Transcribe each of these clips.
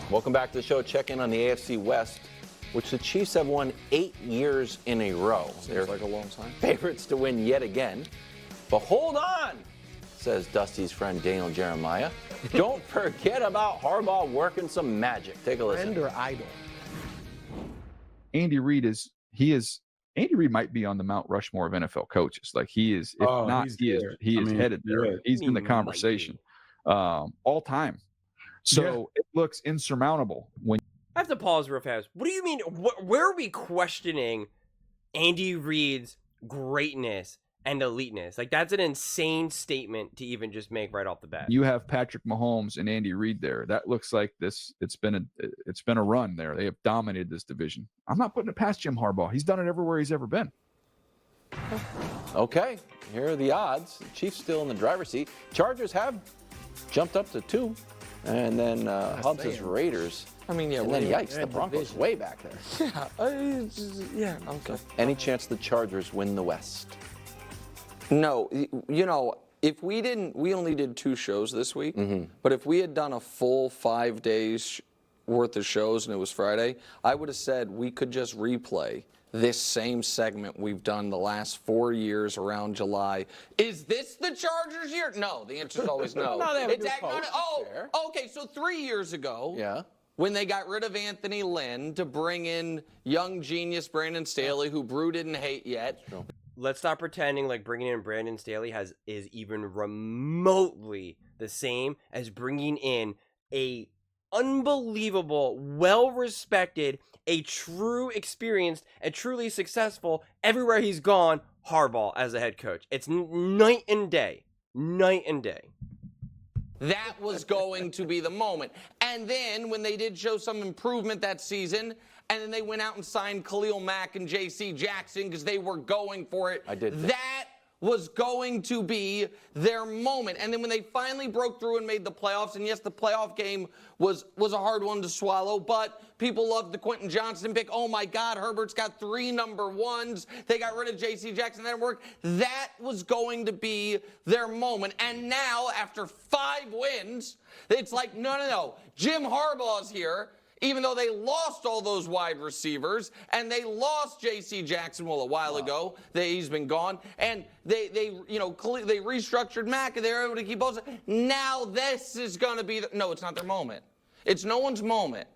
Welcome back to the show. Check in on the AFC West, which the Chiefs have won 8 years in a row. Seems like a long time. Favorites to win yet again. But hold on, says Dusty's friend Daniel Jeremiah. Don't forget about Harbaugh working some magic. Take a listen. Friend or idol? Andy Reid Andy Reid might be on the Mount Rushmore of NFL coaches. Like he is, if not, he is headed there. Yeah. He's in the conversation all time. So it looks insurmountable when I have to pause real fast. What do you mean? Where are we questioning Andy Reid's greatness and eliteness? Like, that's an insane statement to even just make right off the bat. you have Patrick Mahomes and Andy Reid there. That looks like this. It's been a run there. They have dominated this division. I'm not putting it past Jim Harbaugh. He's done it everywhere he's ever been. Okay, here are the odds. The Chiefs still in the driver's seat. Chargers have jumped up to 2. And then Hubs' Raiders. I mean, yeah. And then, yikes, the Broncos division. way back there. Yeah, okay. Any chance the Chargers win the West? No, if we only did 2 shows this week, but if we had done a full 5 days worth of shows and it was Friday, I would have said we could just replay this same segment we've done the last 4 years around July. Is this the Chargers year? No, the answer is always no. No, they have a It's good act- coach. Fair. okay, so 3 years ago, Yeah. when they got rid of Anthony Lynn to bring in young genius Brandon Staley, who Brew didn't hate yet. Let's stop pretending like bringing in Brandon Staley is even remotely the same as bringing in a unbelievable, well-respected, a true experienced, and truly successful everywhere he's gone Harbaugh as a head coach. It's night and day. Night and day. That was going to be the moment. And then when they did show some improvement that season, and then they went out and signed Khalil Mack and J.C. Jackson because they were going for it. I did. That was going to be their moment. And then when they finally broke through and made the playoffs, and yes, the playoff game was a hard one to swallow, but people loved the Quentin Johnson pick. Oh my God, Herbert's got 3 number 1s. They got rid of J.C. Jackson. That didn't work. That was going to be their moment. And now, after 5 wins, it's like, no. Jim Harbaugh's here. Even though they lost all those wide receivers and they lost J.C. Jackson a while ago, he's been gone, and they restructured Mack and they were able to keep both. Now this is going to be no, it's not their moment. It's no one's moment.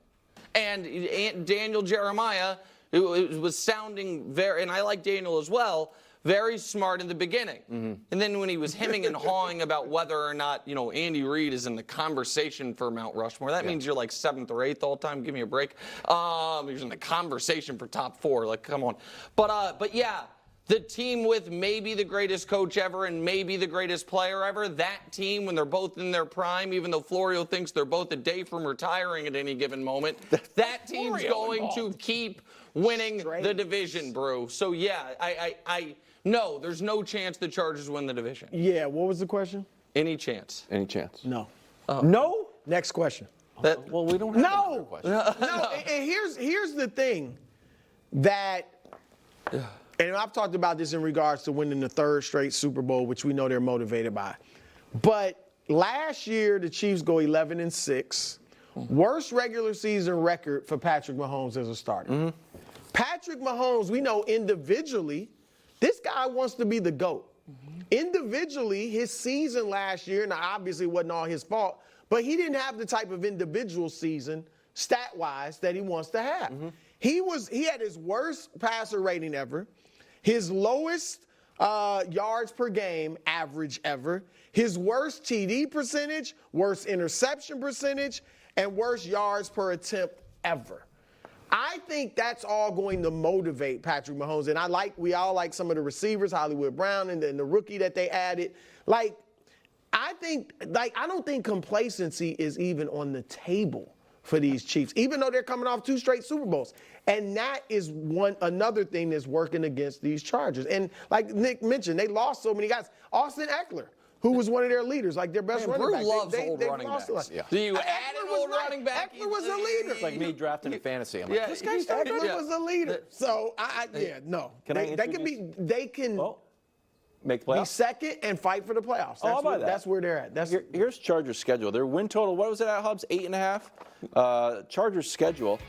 And Daniel Jeremiah, who was sounding very, and I like Daniel as well, very smart in the beginning. And then when he was hemming and hawing about whether or not, Andy Reid is in the conversation for Mount Rushmore, that means you're like 7th or 8th all time. Give me a break. He's in the conversation for top 4. Like, come on. But yeah, the team with maybe the greatest coach ever and maybe the greatest player ever, that team when they're both in their prime, even though Florio thinks they're both a day from retiring at any given moment, that team's going to keep winning the division, Brew. So yeah, no, there's no chance the Chargers win the division. Yeah, what was the question? Any chance? Any chance? No. No? Next question. Well, we don't have another question. No, and here's the thing that, and I've talked about this in regards to winning the 3rd straight Super Bowl, which we know they're motivated by. But last year, the Chiefs go 11-6. Worst regular season record for Patrick Mahomes as a starter. Patrick Mahomes, we know individually, this guy wants to be the GOAT. Individually, his season last year, now obviously it wasn't all his fault, but he didn't have the type of individual season, stat-wise, that he wants to have. He had his worst passer rating ever, his lowest yards per game average ever, his worst TD percentage, worst interception percentage, and worst yards per attempt ever. I think that's all going to motivate Patrick Mahomes. And we all like some of the receivers, Hollywood Brown and the rookie that they added. I don't think complacency is even on the table for these Chiefs, even though they're coming off 2 straight Super Bowls. And that is another thing that's working against these Chargers. And like Nick mentioned, they lost so many guys. Austin Eckler, who was one of their leaders, like their best running back. Brew loves old running backs. Yeah. Do you add an old running back? Eckler was a leader. It's like me drafting in fantasy. I'm like, this guy's Eckler was a leader. So no. Can I They can. make be playoffs. second and fight for the playoffs. I'll buy that. That's where they're at. Here's Chargers' schedule. Their win total, what was it at, Hubs? 8.5. Chargers' schedule.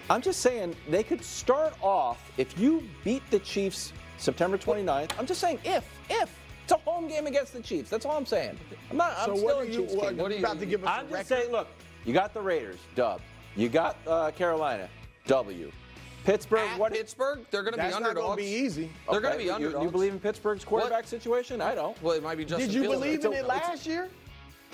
I'm just saying they could start off, if you beat the Chiefs September 29th, I'm just saying if. It's a home game against the Chiefs. That's all I'm saying. I'm still a Chiefs king. What are you about to give us? I'm just saying, look, you got the Raiders, dub. You got Carolina, W. Pittsburgh, At Pittsburgh, they're going to be That's not underdogs. going to be easy. They're going to be underdogs. You believe in Pittsburgh's quarterback situation? I don't. Well, it might be Justin Did you Fields. believe in it last year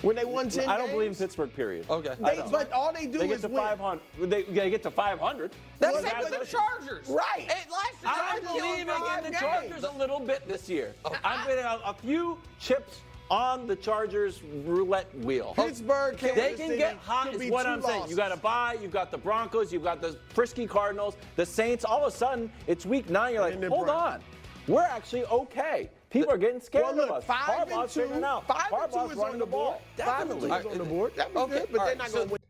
when they won 10 I don't believe in games? Pittsburgh, period. Okay. But all they do They get is to win. 500. They get to 500. That's Well, the same with the Chargers. Right. Hey, last year, I'm they were killing believing five in the games. Chargers a little bit this year. I'm betting a few chips on the Chargers roulette wheel. Pittsburgh, They Kansas can City get hot, could is be what 2 I'm saying. losses. You got to buy. You've got the Broncos. You've got the frisky Cardinals, the Saints. All of a sudden, it's week 9. You're like, And the hold Browns. on. We're actually okay. People are getting scared Well, look, of us. 5 and Harbaugh's 2. figuring it out. 5 and 2 Harbaugh's is running on the the ball. board. 5 and 2 Definitely. is on the board. That'd be Okay, good, but all they're right, not so- going to win.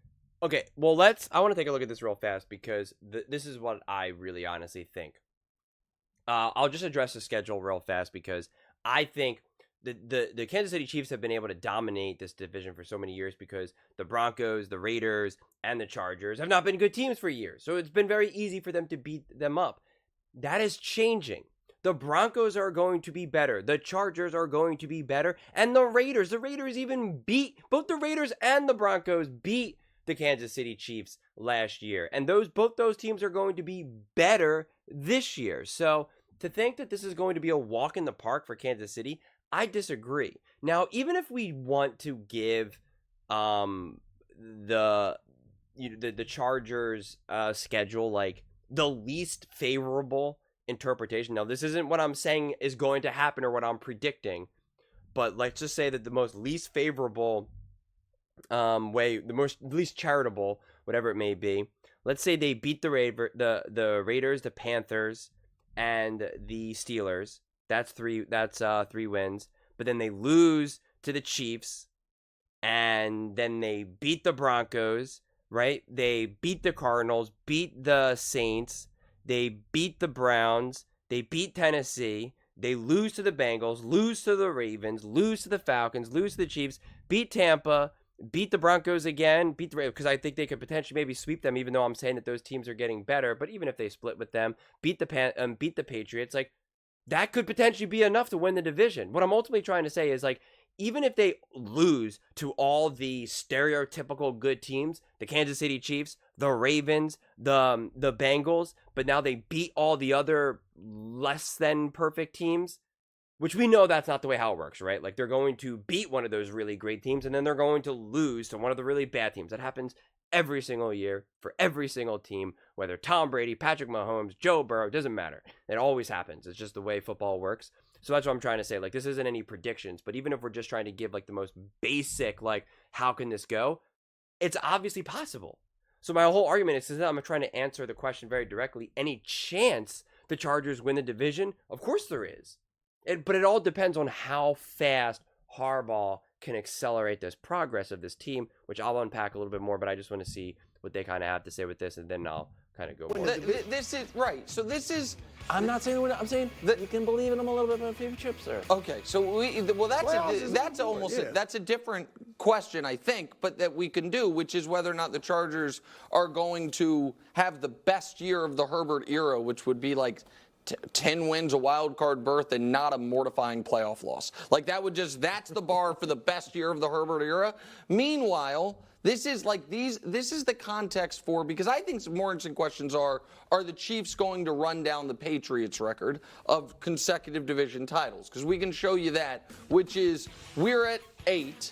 Okay, well, I want to take a look at this real fast because this is what I really honestly think. I'll just address the schedule real fast because I think the Kansas City Chiefs have been able to dominate this division for so many years because the Broncos, the Raiders, and the Chargers have not been good teams for years. So it's been very easy for them to beat them up. That is changing. The Broncos are going to be better. The Chargers are going to be better. And the Raiders even beat, both the Raiders and the Broncos beat the Kansas City Chiefs last year. And both those teams are going to be better this year. So to think that this is going to be a walk in the park for Kansas City, I disagree. Now, even if we want to give the Chargers schedule like the least favorable interpretation. Now, this isn't what I'm saying is going to happen or what I'm predicting, but let's just say that the most least favorable way, the least charitable, whatever it may be. Let's say they beat the Raiders, the Panthers, and the Steelers. That's three wins. But then they lose to the Chiefs, and then they beat the Broncos, right? They beat the Cardinals, beat the Saints, they beat the Browns, they beat Tennessee, they lose to the Bengals, lose to the Ravens, lose to the Falcons, lose to the Chiefs, beat Tampa, beat the Broncos again, beat the Ravens, because I think they could potentially maybe sweep them, even though I'm saying that those teams are getting better. But even if they split with them, beat the Patriots, like that could potentially be enough to win the division. What I'm ultimately trying to say is like, even if they lose to all the stereotypical good teams, the Kansas City Chiefs, the Ravens, the Bengals, but now they beat all the other less than perfect teams, which we know that's not the way how it works, right? Like they're going to beat one of those really great teams and then they're going to lose to one of the really bad teams. That happens every single year for every single team, whether Tom Brady, Patrick Mahomes, Joe Burrow, doesn't matter. It always happens. It's just the way football works. So that's what I'm trying to say. Like, this isn't any predictions, but even if we're just trying to give like the most basic, like, how can this go? It's obviously possible. So my whole argument is that I'm trying to answer the question very directly. Any chance the Chargers win the division? Of course there is. But it all depends on how fast Harbaugh can accelerate this progress of this team, which I'll unpack a little bit more, but I just want to see what they kind of have to say with this, and then I'll kind of go more. This is right. So this is I'm not saying I'm saying that you can believe in them a little bit, but a few chips there. okay. So that's a different question, I think, but that we can do, which is whether or not the Chargers are going to have the best year of the Herbert era, which would be like 10 wins, a wild card berth, and not a mortifying playoff loss. Like that's the bar for the best year of the Herbert era. Meanwhile, this is the context for, because I think some more interesting questions are the Chiefs going to run down the Patriots record of consecutive division titles? Because we can show you that, which is we're at 8.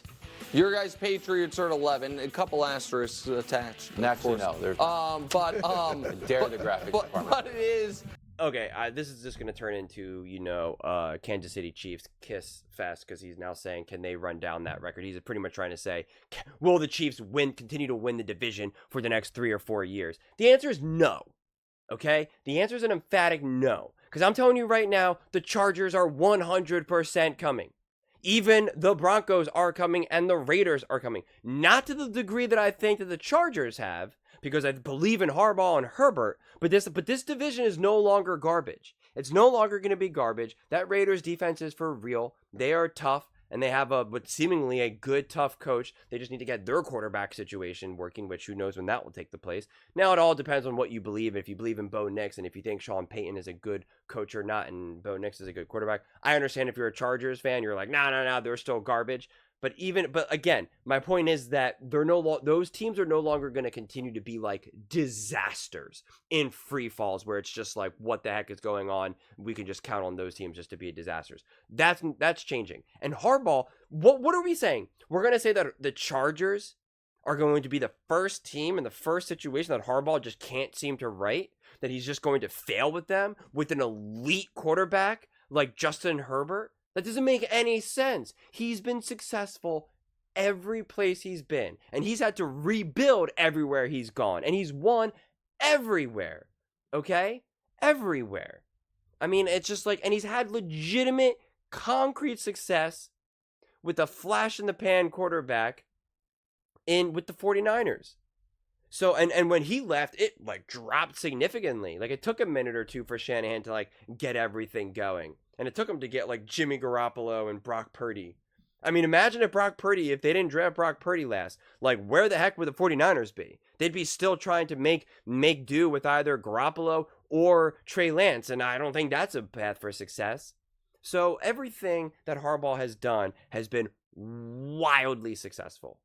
Your guys' Patriots are at 11. A couple asterisks attached. Actually, no. There's dare the graphics department. But it is. Okay, this is just going to turn into, Kansas City Chiefs kiss fest because he's now saying, can they run down that record? He's pretty much trying to say, will the Chiefs continue to win the division for the next 3 or 4 years? The answer is no, okay? The answer is an emphatic no, because I'm telling you right now, the Chargers are 100% coming. Even the Broncos are coming and the Raiders are coming. Not to the degree that I think that the Chargers have, because I believe in Harbaugh and Herbert, but this division is no longer garbage. It's no longer going to be garbage. That Raiders defense is for real. They are tough. And they have what seemingly a good, tough coach. They just need to get their quarterback situation working, which who knows when that will take the place. Now, it all depends on what you believe. If you believe in Bo Nix and if you think Sean Payton is a good coach or not and Bo Nix is a good quarterback. I understand if you're a Chargers fan, you're like, no, they're still garbage. But again, my point is that those teams are no longer going to continue to be like disasters in free falls where it's just like, what the heck is going on? We can just count on those teams just to be disasters. That's changing. And Harbaugh, what are we saying? We're going to say that the Chargers are going to be the first team in the first situation that Harbaugh just can't seem to write, that he's just going to fail with them with an elite quarterback like Justin Herbert. That doesn't make any sense. He's been successful every place he's been, and he's had to rebuild everywhere he's gone, and he's won everywhere. Okay? Everywhere. I mean, it's just like, and he's had legitimate, concrete success with a flash in the pan quarterback with the 49ers. So, and when he left, it like dropped significantly. Like, it took a minute or two for Shanahan to like get everything going. And it took him to get like Jimmy Garoppolo and Brock Purdy. I mean, imagine if they didn't draft Brock Purdy last. Like, where the heck would the 49ers be? They'd be still trying to make do with either Garoppolo or Trey Lance. And I don't think that's a path for success. So everything that Harbaugh has done has been wildly successful.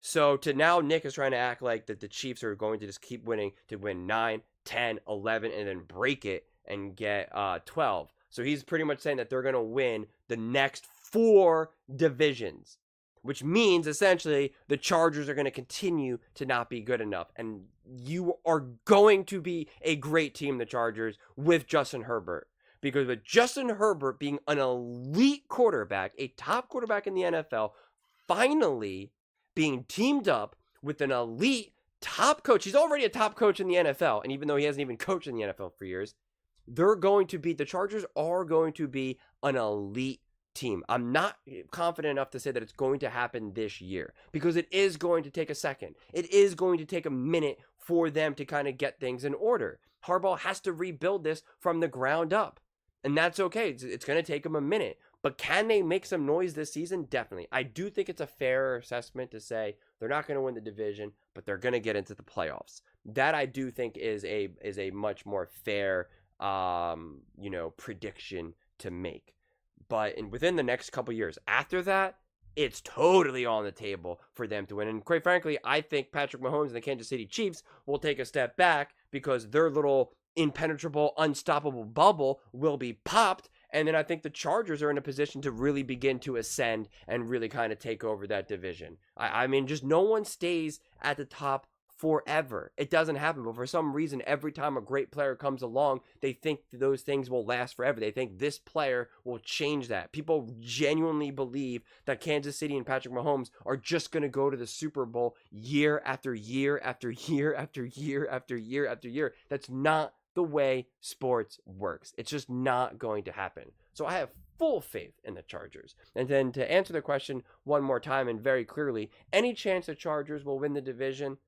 So to now Nick is trying to act like that the Chiefs are going to just keep winning to win 9, 10, 11, and then break it and get 12. So he's pretty much saying that they're going to win the next 4 divisions, which means essentially the Chargers are going to continue to not be good enough. And you are going to be a great team, the Chargers, with Justin Herbert. Because with Justin Herbert being an elite quarterback, a top quarterback in the NFL, finally being teamed up with an elite top coach. He's already a top coach in the NFL. And even though he hasn't even coached in the NFL for years, the Chargers are going to be an elite team. I'm not confident enough to say that it's going to happen this year because it is going to take a second. It is going to take a minute for them to kind of get things in order. Harbaugh has to rebuild this from the ground up, and that's okay. It's going to take them a minute, but can they make some noise this season? Definitely. I do think it's a fair assessment to say they're not going to win the division, but they're going to get into the playoffs. That I do think is a much more fair prediction to make. But within the next couple years after that, it's totally on the table for them to win. And quite frankly, I think Patrick Mahomes and the Kansas City Chiefs will take a step back because their little impenetrable, unstoppable bubble will be popped. And then I think the Chargers are in a position to really begin to ascend and really kind of take over that division. I mean, just no one stays at the top forever. It doesn't happen, but for some reason, every time a great player comes along, they think those things will last forever. They think this player will change that. People genuinely believe that Kansas City and Patrick Mahomes are just going to go to the Super Bowl year after year after year after year after year after year. That's not the way sports works. It's just not going to happen. So I have full faith in the Chargers. And then to answer the question one more time and very clearly, any chance the Chargers will win the division?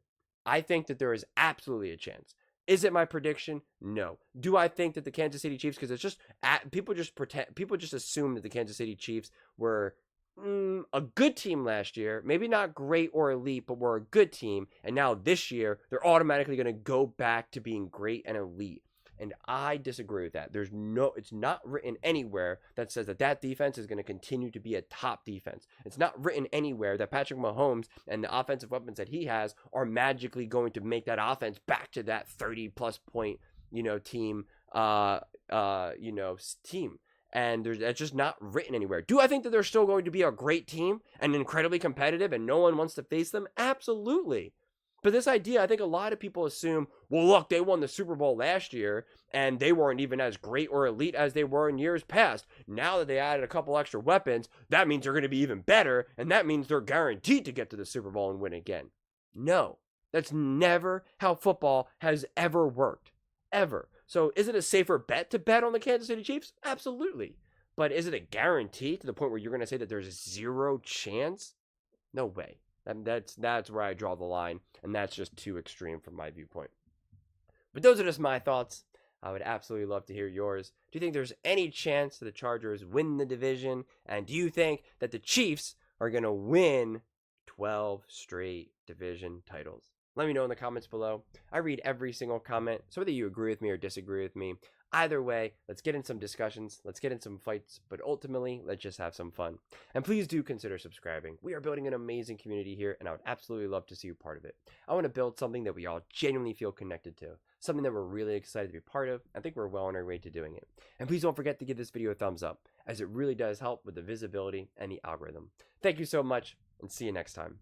I think that there is absolutely a chance. Is it my prediction? No. Do I think that the Kansas City Chiefs, because it's just people just assume that the Kansas City Chiefs were a good team last year, maybe not great or elite, but were a good team, and now this year they're automatically going to go back to being great and elite. And I disagree with that. It's not written anywhere that says that defense is going to continue to be a top defense. It's not written anywhere that Patrick Mahomes and the offensive weapons that he has are magically going to make that offense back to that 30+ point, team, team. And that's just not written anywhere. Do I think that they're still going to be a great team and incredibly competitive and no one wants to face them? Absolutely. But this idea, I think a lot of people assume, well, look, they won the Super Bowl last year, and they weren't even as great or elite as they were in years past. Now that they added a couple extra weapons, that means they're going to be even better, and that means they're guaranteed to get to the Super Bowl and win again. No, that's never how football has ever worked, ever. So is it a safer bet to bet on the Kansas City Chiefs? Absolutely. But is it a guarantee to the point where you're going to say that there's zero chance? No way. That's where I draw the line, and that's just too extreme from my viewpoint. But those are just my thoughts. I would absolutely love to hear yours. Do you think there's any chance the Chargers win the division? And do you think that the Chiefs are going to win 12 straight division titles? Let me know in the comments below. I read every single comment, so whether you agree with me or disagree with me, either way, let's get in some discussions, let's get in some fights, but ultimately, let's just have some fun. And please do consider subscribing. We are building an amazing community here, and I would absolutely love to see you part of it. I want to build something that we all genuinely feel connected to, something that we're really excited to be part of. I think we're well on our way to doing it. And please don't forget to give this video a thumbs up, as it really does help with the visibility and the algorithm. Thank you so much, and see you next time.